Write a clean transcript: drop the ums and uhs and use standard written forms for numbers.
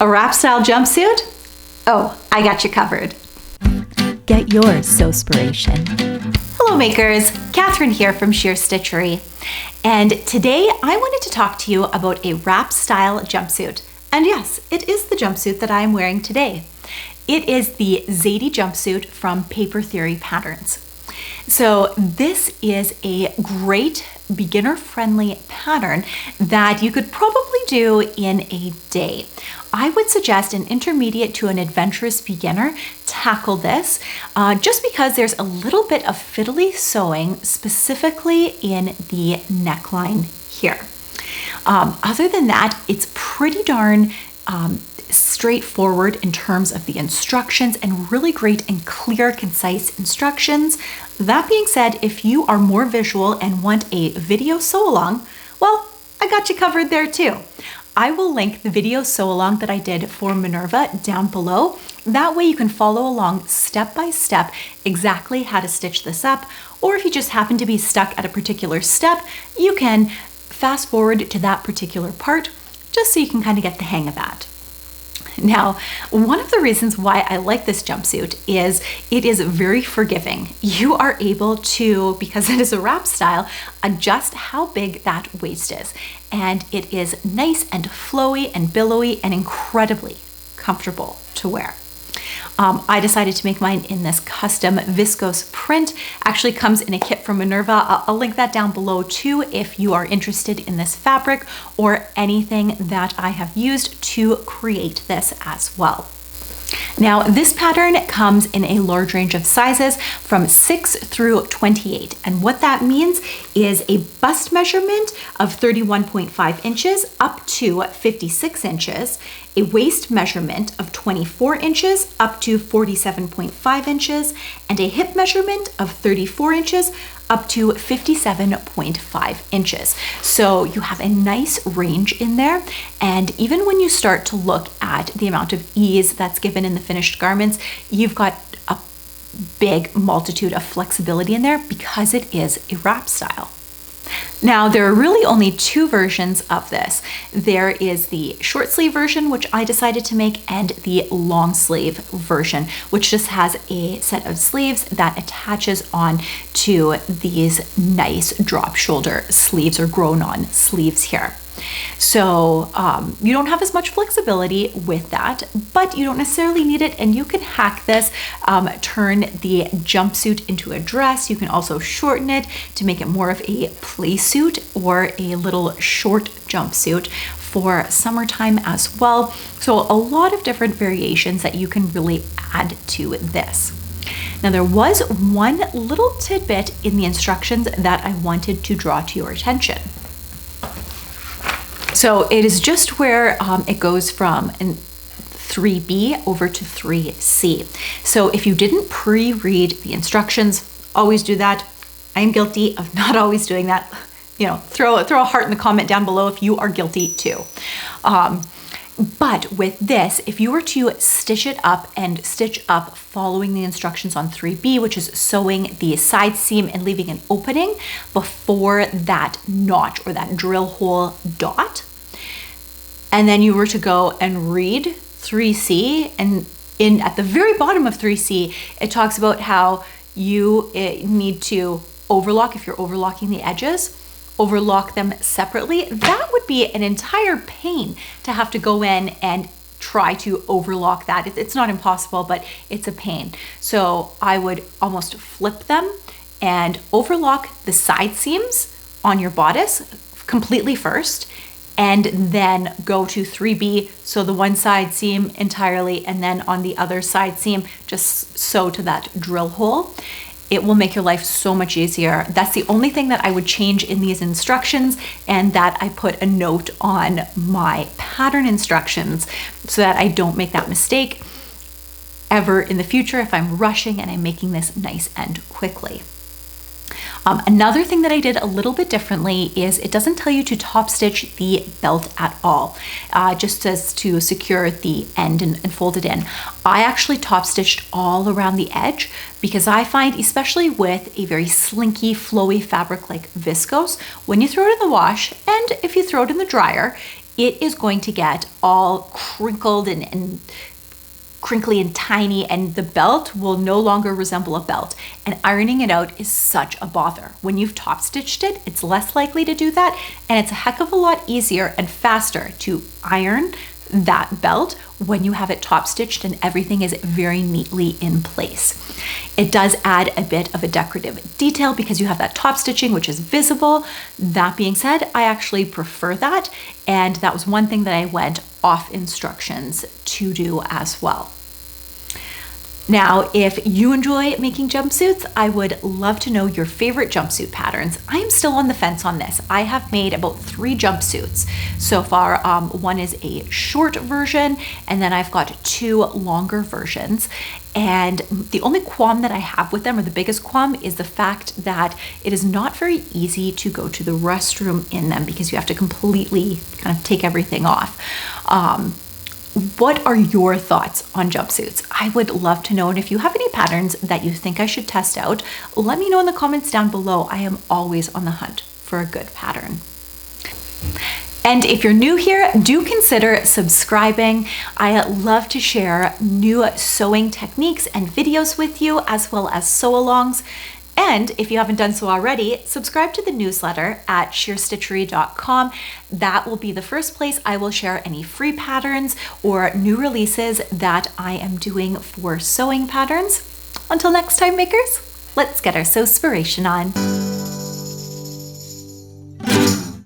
A wrap style jumpsuit? Oh, I got you covered. Get your sewspiration. Hello makers, Catherine here from Sheer Stitchery. And today I wanted to talk to you about a wrap style jumpsuit. And yes, it is the jumpsuit that I am wearing today. It is the Zadie Jumpsuit from Paper Theory Patterns. So this is a great beginner-friendly pattern that you could probably do in a day. I would suggest an intermediate to an adventurous beginner tackle this just because there's a little bit of fiddly sewing specifically in the neckline here. Other than that, it's pretty darn straightforward in terms of the instructions and really great and clear, concise instructions. That being said, if you are more visual and want a video sew along, well, I got you covered there too. I will link the video sew along that I did for Minerva down below. That way you can follow along step by step exactly how to stitch this up, or if you just happen to be stuck at a particular step, you can fast forward to that particular part just so you can kind of get the hang of that. Now, one of the reasons why I like this jumpsuit is it is very forgiving. You are able to, because it is a wrap style, adjust how big that waist is. And it is nice and flowy and billowy and incredibly comfortable to wear. I decided to make mine in this custom viscose print. Actually comes in a kit from Minerva. I'll link that down below too if you are interested in this fabric or anything that I have used to create this as well. Now, this pattern comes in a large range of sizes from 6 through 28. And what that means is a bust measurement of 31.5 inches up to 56 inches, a waist measurement of 24 inches up to 47.5 inches, and a hip measurement of 34 inches up to 57.5 inches. So you have a nice range in there. And even when you start to look at the amount of ease that's given in the finished garments, you've got a big multitude of flexibility in there because it is a wrap style. Now, there are really only two versions of this. There is the short sleeve version, which I decided to make, and the long sleeve version, which just has a set of sleeves that attaches on to these nice drop shoulder sleeves or grown on sleeves here. So you don't have as much flexibility with that, but you don't necessarily need it, and you can hack this, turn the jumpsuit into a dress. You can also shorten it to make it more of a play suit or a little short jumpsuit for summertime as well. So a lot of different variations that you can really add to this. Now, there was one little tidbit in the instructions that I wanted to draw to your attention. So it is just where it goes from 3B over to 3C. So if you didn't pre-read the instructions, always do that. I am guilty of not always doing that. You know, throw a heart in the comment down below if you are guilty too. But with this, if you were to stitch it up and stitch up following the instructions on 3B, which is sewing the side seam and leaving an opening before that notch or that drill hole dot, and then you were to go and read 3C, and at the very bottom of 3C, it talks about how you need to overlock, if you're overlocking the edges, overlock them separately. That would be an entire pain to have to go in and try to overlock that. It's not impossible, but it's a pain. So I would almost flip them and overlock the side seams on your bodice completely first, and then go to 3B, so the one side seam entirely, and then on the other side seam, just sew to that drill hole. It will make your life so much easier. That's the only thing that I would change in these instructions, and that I put a note on my pattern instructions so that I don't make that mistake ever in the future if I'm rushing and I'm making this nice and quickly. Another thing that I did a little bit differently is it doesn't tell you to top stitch the belt at all, just as to secure the end and fold it in. I actually top stitched all around the edge because I find, especially with a very slinky, flowy fabric like viscose, when you throw it in the wash and if you throw it in the dryer, it is going to get all crinkled and crinkly and tiny, and the belt will no longer resemble a belt, and ironing it out is such a bother. When you've top stitched it, it's less likely to do that, and it's a heck of a lot easier and faster to iron that belt when you have it top stitched and everything is very neatly in place. It does add a bit of a decorative detail because you have that top stitching, which is visible. That being said, I actually prefer that, and that was one thing that I went off instructions to do as well. Now, if you enjoy making jumpsuits, I would love to know your favorite jumpsuit patterns. I am still on the fence on this. I have made about 3 jumpsuits so far. One is a short version, and then I've got 2 longer versions. And the only qualm that I have with them, or the biggest qualm, is the fact that it is not very easy to go to the restroom in them because you have to completely kind of take everything off. What are your thoughts on jumpsuits? I would love to know, and if you have any patterns that you think I should test out, let me know in the comments down below. I am always on the hunt for a good pattern. And if you're new here, do consider subscribing. I love to share new sewing techniques and videos with you, as well as sew-alongs. And if you haven't done so already, subscribe to the newsletter at sheerstitchery.com. That will be the first place I will share any free patterns or new releases that I am doing for sewing patterns. Until next time, makers, let's get our sewspiration on.